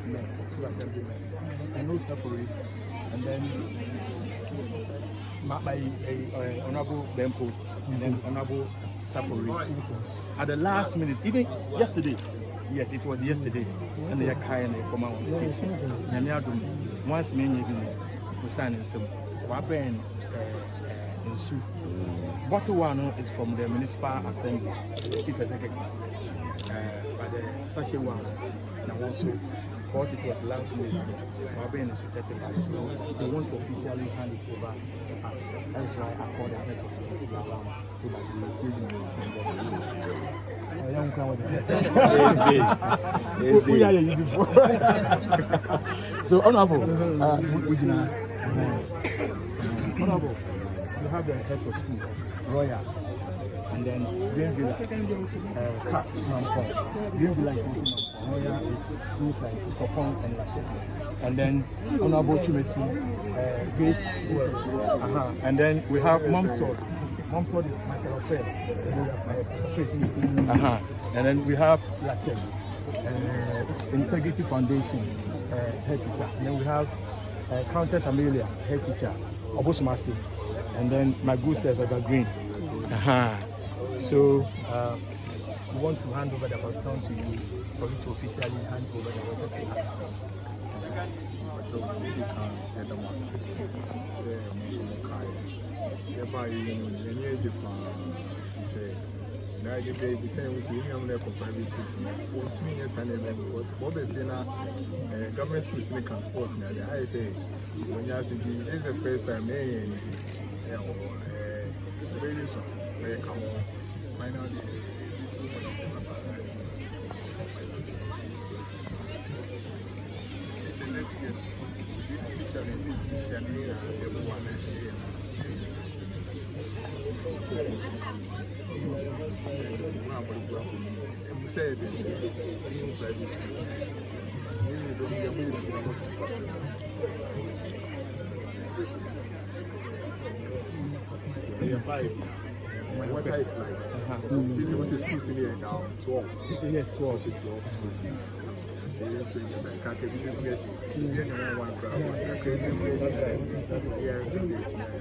men, 2 assemblymen. I know Safori, and then my Honorable Bampo, and then Honorable Safori. At the last minute, even yesterday, yes, it was yesterday, and they are kind of come out on the kitchen. And once many we sign in some weapon in soup. Bottle one is from the Municipal Assembly, the Chief Executive. But the Sachet one, and also, of course, it was last minute. Weapon is protected by so they want to officially hand it over to us. That's why I called the head of security around so that we receive it from the So, Honorable, Honorable, you have the head of school, Royal, and then Green Villa, Caps, Green Villa is also Royal is two sides, Kopong and Latte. And then Honorable Chumesi, Grace, and then we have Momsod. Momsod is Michael Affairs, and then we have Latte, Integrity Foundation, head teacher. And then we have Countess Amelia, head teacher, Obosumasi, and then my good self, Evergreen. So we want to hand over the baton to you for you to officially hand over the water to us. Now the baby saying we see him there for private schools. 2 years ANM because what they feel government schools in the sports now. I say when you see this is the first time they very soon they come finally. It's the next year. The official is officially the one here. I'm saying being private schools, but really don't be able to do what it's my water is like, since what is schools in here now, 12. Yes, 12. 12 schools now. 20 by Kakas, we didn't get one crowd. Yes, and it's okay.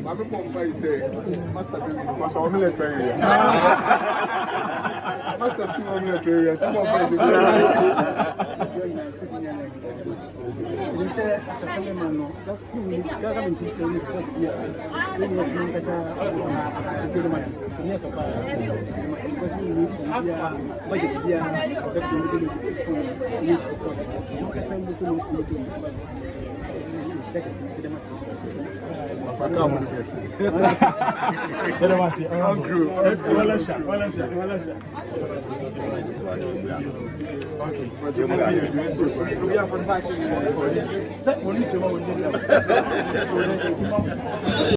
My people say, Master, because I'm military. Master, I'm military. You say, as a family man, government is saying, support here. When you have because we need to budget here, need to support. Okay.